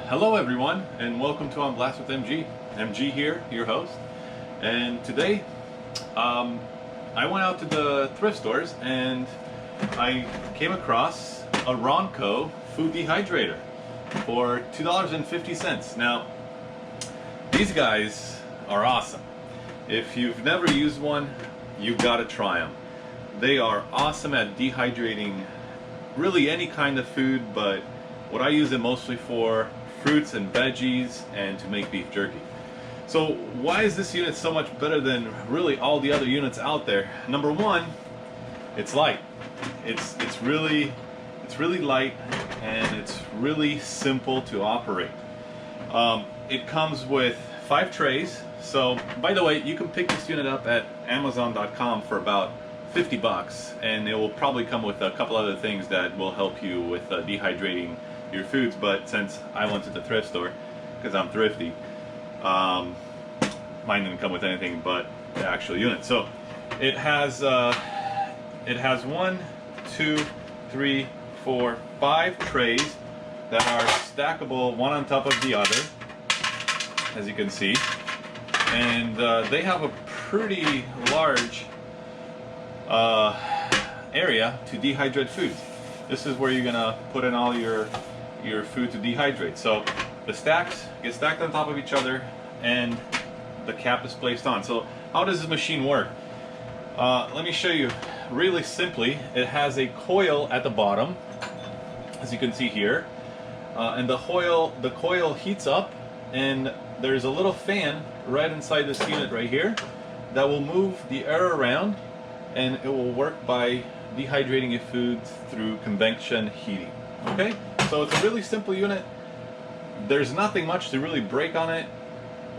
Hello everyone, and welcome to On Blast with MG. MG here, your host. And today, I went out to the thrift stores and I came across a Ronco food dehydrator for $2.50. Now, these guys are awesome. If you've never used one, you've got to try them. They are awesome at dehydrating really any kind of food, but what I use it mostly for, fruits and veggies, and to make beef jerky. So why is this unit so much better than really all the other units out there? Number one, it's light. It's really light, and it's really simple to operate. It comes with 5 trays. So by the way, you can pick this unit up at Amazon.com for about $50, and it will probably come with a couple other things that will help you with dehydrating your foods. But since I went to the thrift store because I'm thrifty, mine didn't come with anything but the actual unit. So it has 1, 2, 3, 4, 5 trays that are stackable, one on top of the other, as you can see, and they have a pretty large area to dehydrate foods. This is where you're gonna put in all your food to dehydrate. So the stacks get stacked on top of each other, and the cap is placed on. So how does this machine work? Let me show you really simply. It has a coil at the bottom, as you can see here, and the coil heats up, and there's a little fan right inside this unit right here that will move the air around, and it will work by dehydrating your foods through convection heating. Okay, so it's a really simple unit. There's nothing much to really break on it.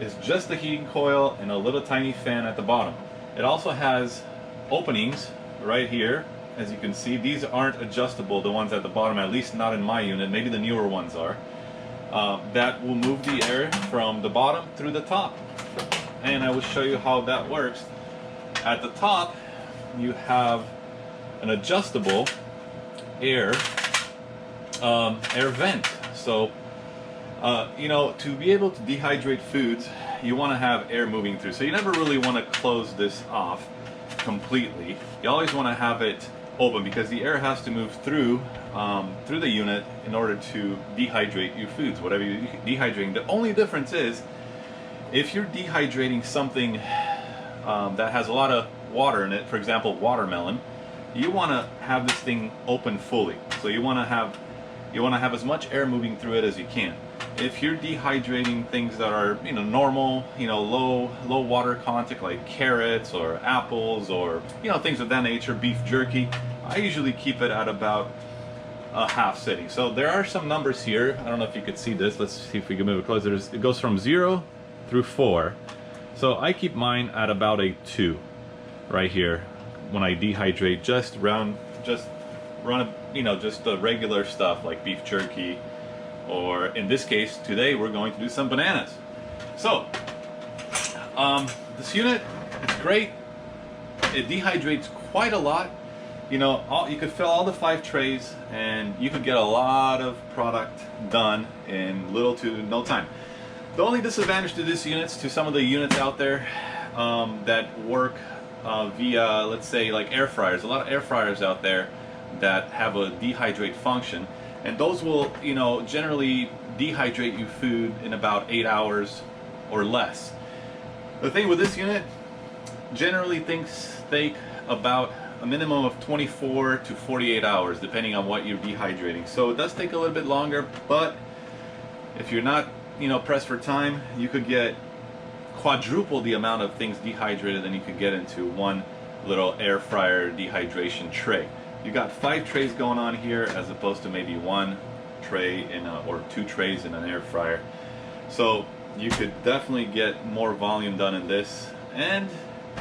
It's just the heating coil and a little tiny fan at the bottom. It also has openings right here, as you can see. These aren't adjustable, the ones at the bottom, at least not in my unit. Maybe the newer ones are. That will move the air from the bottom through the top, and I will show you how that works. At the top, you have an adjustable air vent. So you know, to be able to dehydrate foods, you want to have air moving through. So you never really want to close this off completely. You always want to have it open, because the air has to move through the unit in order to dehydrate your foods, whatever you're dehydrating. The only difference is, if you're dehydrating something that has a lot of water in it, for example watermelon, you want to have this thing open fully. So you want to have as much air moving through it as you can. If you're dehydrating things that are, you know, normal, you know, low water content, like carrots or apples, or, you know, things of that nature, beef jerky, I usually keep it at about a half setting. So there are some numbers here. I don't know if you could see this. Let's see if we can move it closer. It goes from 0 through 4. So I keep mine at about a 2 right here when I dehydrate just the regular stuff like beef jerky, or in this case today we're going to do some bananas. So this unit, it's great. It dehydrates quite a lot. You know, you could fill all the 5 trays and you could get a lot of product done in little to no time. The only disadvantage to this unit, to some of the units out there that work via, let's say, like air fryers. A lot of air fryers out there that have a dehydrate function, and those will, you know, generally dehydrate your food in about 8 hours or less. The thing with this unit, generally things take about a minimum of 24 to 48 hours depending on what you're dehydrating. So it does take a little bit longer, but if you're not, you know, pressed for time, you could get quadruple the amount of things dehydrated than you could get into one little air fryer dehydration tray. You got 5 trays going on here, as opposed to maybe 1 tray or 2 trays in an air fryer. So you could definitely get more volume done in this, and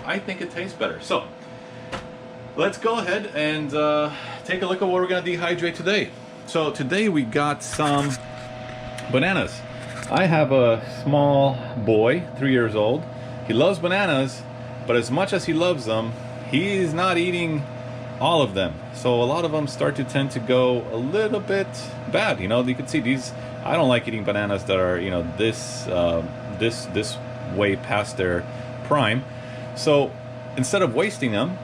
I think it tastes better. So let's go ahead and take a look at what we're going to dehydrate today. So today we got some bananas. I have a small boy, 3 years old. He loves bananas, but as much as he loves them, he's not eating all of them. So a lot of them start to tend to go a little bit bad. You know, you can see these I don't like eating bananas that are, you know, this way past their prime. So instead of wasting them,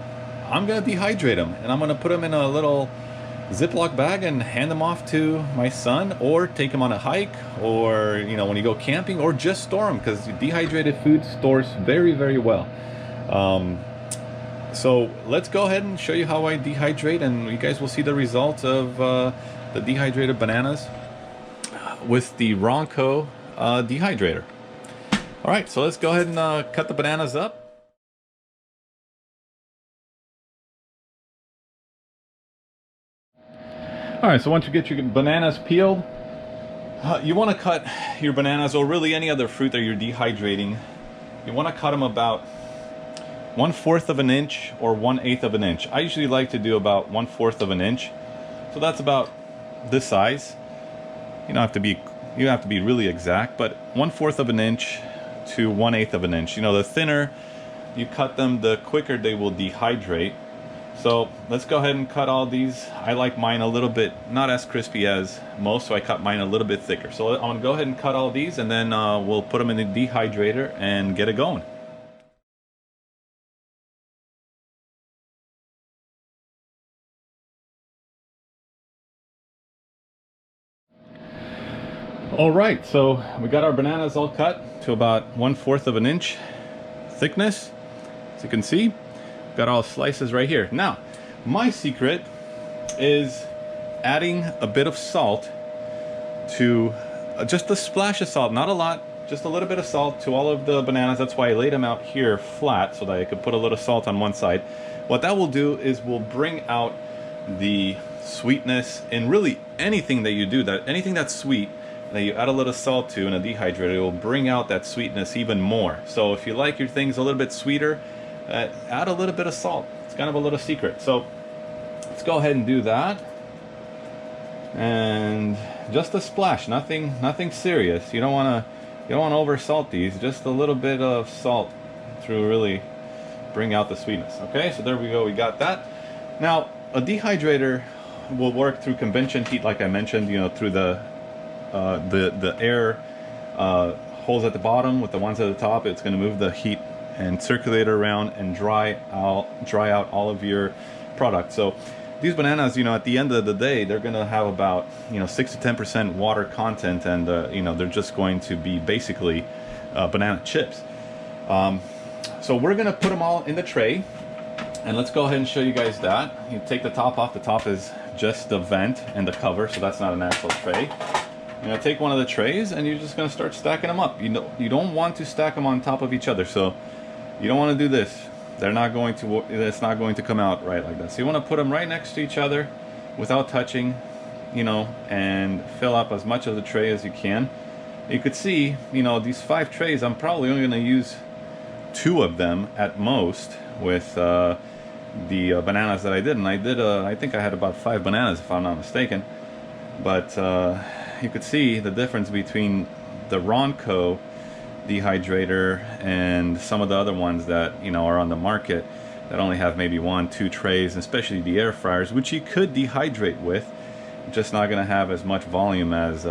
I'm gonna dehydrate them, and I'm gonna put them in a little Ziploc bag and hand them off to my son, or take them on a hike, or, you know, when you go camping, or just store them, because dehydrated food stores very, very well. So let's go ahead and show you how I dehydrate, and you guys will see the results of the dehydrated bananas with the Ronco dehydrator. All right, so let's go ahead and cut the bananas up. All right, so once you get your bananas peeled, you want to cut your bananas, or really any other fruit that you're dehydrating, you want to cut them about 1/4 of an inch or 1/8 of an inch. I usually like to do about 1/4 of an inch. So that's about this size. You don't have to be really exact, but 1/4 of an inch to 1/8 of an inch. You know, the thinner you cut them, the quicker they will dehydrate. So let's go ahead and cut all these. I like mine a little bit, not as crispy as most, so I cut mine a little bit thicker. So I'm gonna go ahead and cut all these, and then we'll put them in the dehydrator and get it going. All right, so we got our bananas all cut to about 1/4 of an inch thickness. As you can see, got all slices right here. Now, my secret is adding a bit of salt to, just a splash of salt, not a lot, just a little bit of salt to all of the bananas. That's why I laid them out here flat, so that I could put a little salt on one side. What that will do is will bring out the sweetness in really anything that you do, anything that's sweet that you add a little salt to in a dehydrator, it will bring out that sweetness even more. So if you like your things a little bit sweeter, add a little bit of salt. It's kind of a little secret. So let's go ahead and do that. And just a splash, nothing serious. You don't want to over salt these. Just a little bit of salt to really bring out the sweetness. Okay, so there we go. We got that. Now a dehydrator will work through convection heat, like I mentioned. You know, through the air holes at the bottom with the ones at the top. It's going to move the heat and circulate around and dry out all of your product. So these bananas, you know, at the end of the day, they're going to have about, you know, 6 to 10% water content, and you know, they're just going to be basically banana chips. So we're going to put them all in the tray, and let's go ahead and show you guys that. You take the top off. The top is just the vent and the cover, so that's not an actual tray. You're gonna take one of the trays, and you're just gonna start stacking them up. You know, you don't want to stack them on top of each other, so you don't want to do this. It's not going to come out right like that. So you want to put them right next to each other without touching, you know, and fill up as much of the tray as you can. You could see, you know, these 5 trays, I'm probably only going to use 2 of them at most with the bananas that I did. And I think I had about 5 bananas, if I'm not mistaken. But you could see the difference between the Ronco dehydrator and some of the other ones that, you know, are on the market that only have maybe 1, 2 trays, especially the air fryers, which you could dehydrate with, just not going to have as much volume as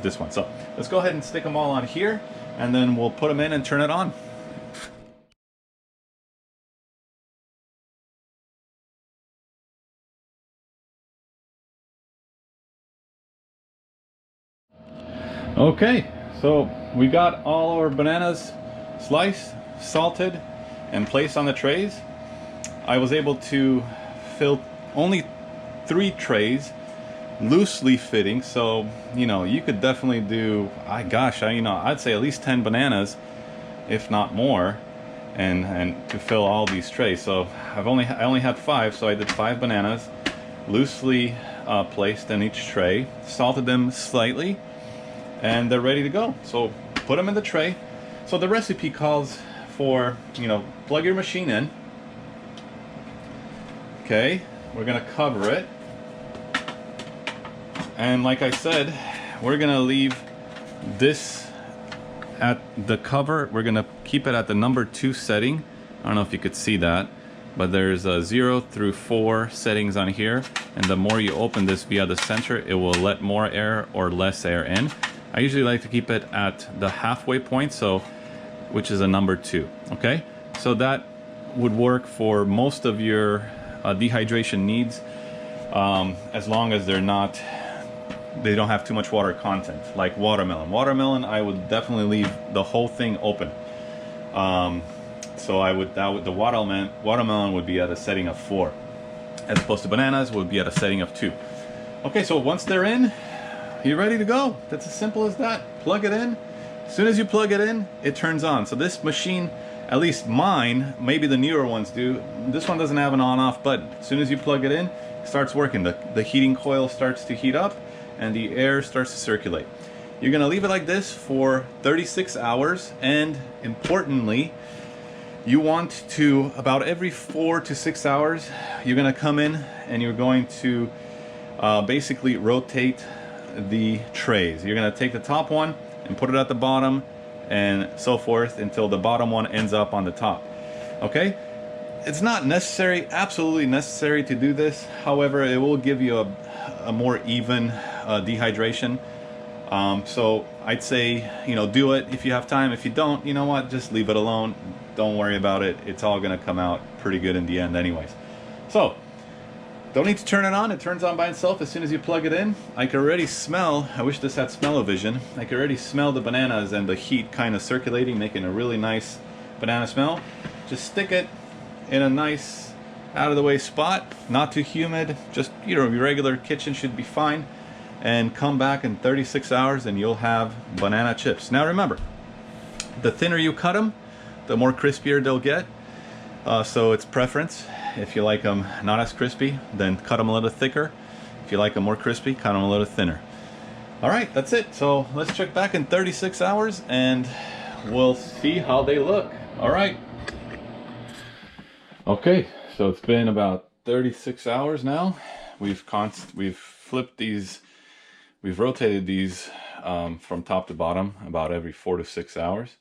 this one. So let's go ahead and stick them all on here, and then we'll put them in and turn it on. Okay, so we got all our bananas sliced, salted, and placed on the trays. I was able to fill only 3 trays, loosely fitting, so you know, you could definitely do, you know, I'd say at least 10 bananas, if not more, and to fill all these trays. So I only had 5, so I did 5 bananas, loosely placed in each tray, salted them slightly, and they're ready to go. So put them in the tray. So the recipe calls for, you know, plug your machine in. Okay, we're gonna cover it, and like I said, we're gonna leave this at the cover. We're gonna keep it at the number 2 setting. I don't know if you could see that. but there's 0 through 4 settings on here, and the more you open this via the center, it will let more air or less air in. I usually like to keep it at the halfway point, so which is a number 2. Okay, so that would work for most of your dehydration needs, as long as they don't have too much water content, like watermelon. Watermelon, I would definitely leave the whole thing open. So the watermelon would be at a setting of 4, as opposed to bananas would be at a setting of 2. Okay, so once they're in, you're ready to go. That's as simple as that. Plug it in. As soon as you plug it in, it turns on. So this machine, at least mine, maybe the newer ones do, this one doesn't have an on-off button. As soon as you plug it in, it starts working. The heating coil starts to heat up and the air starts to circulate. You're gonna leave it like this for 36 hours, and importantly, you want to, about every 4 to 6 hours, you're gonna come in and you're going to basically rotate the trays. You're gonna take the top one and put it at the bottom, and so forth until the bottom one ends up on the top. Okay? It's not necessary, absolutely necessary to do this. However, it will give you a more even dehydration. So I'd say, you know, do it if you have time. If you don't, you know what, just leave it alone. Don't worry about it. It's all gonna come out pretty good in the end anyways. So, don't need to turn it on. It turns on by itself as soon as you plug it in. I can already smell, I wish this had smell-o-vision. I can already smell the bananas and the heat kind of circulating, making a really nice banana smell. Just stick it in a nice out-of-the-way spot, not too humid, just, you know, your regular kitchen should be fine. And come back in 36 hours and you'll have banana chips. Now remember, the thinner you cut them, the more crispier they'll get. So it's preference. If you like them not as crispy, then cut them a little thicker. If you like them more crispy, cut them a little thinner. All right, that's it. So let's check back in 36 hours and we'll see how they look. All right. Okay, so it's been about 36 hours now. We've flipped these, we've rotated these from top to bottom about every 4 to 6 hours.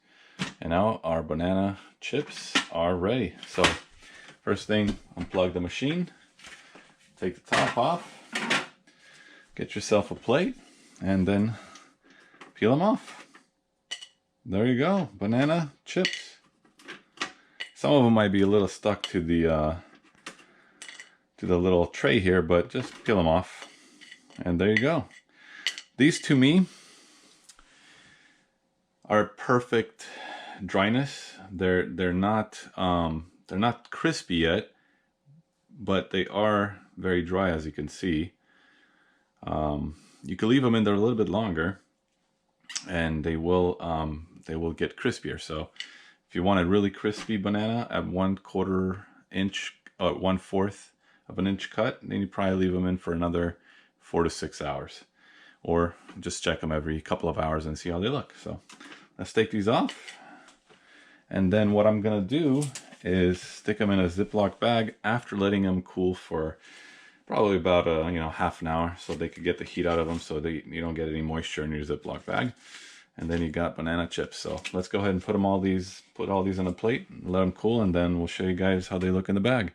And now our banana chips are ready. So first thing, unplug the machine, take the top off, get yourself a plate, and then peel them off. There you go, banana chips. Some of them might be a little stuck to the little tray here, but just peel them off. And there you go. These to me are perfect dryness. They're not crispy yet, but they are very dry, as you can see. You can leave them in there a little bit longer and they will get crispier. So if you want a really crispy banana at 1/4 inch, 1/4 of an inch cut, then you probably leave them in for another 4 to 6 hours, or just check them every couple of hours and see how they look. So let's take these off. And then what I'm gonna do is stick them in a Ziploc bag after letting them cool for probably about half an hour, so they could get the heat out of them, so you don't get any moisture in your Ziploc bag. And then you got banana chips. So let's go ahead and put all these on a plate, let them cool, and then we'll show you guys how they look in the bag.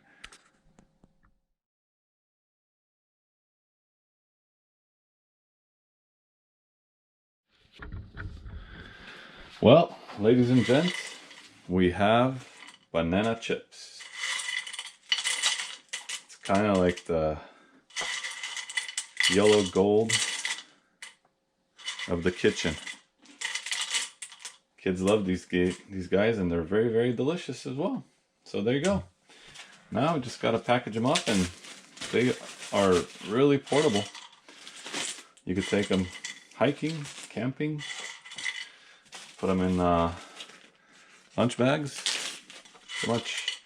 Well, ladies and gents, we have banana chips. It's kind of like the yellow gold of the kitchen. Kids love these guys, and they're very, very delicious as well. So there you go. Now we just got to package them up, and they are really portable. You could take them hiking, camping, put them in lunch bags. Pretty much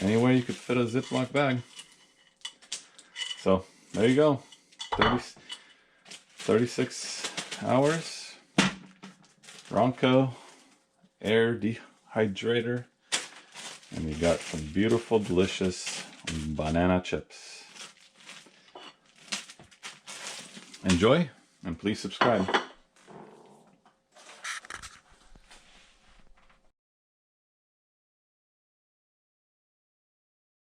anywhere you could fit a Ziploc bag. So there you go. 36 hours. Ronco air dehydrator. And you got some beautiful, delicious banana chips. Enjoy, and please subscribe.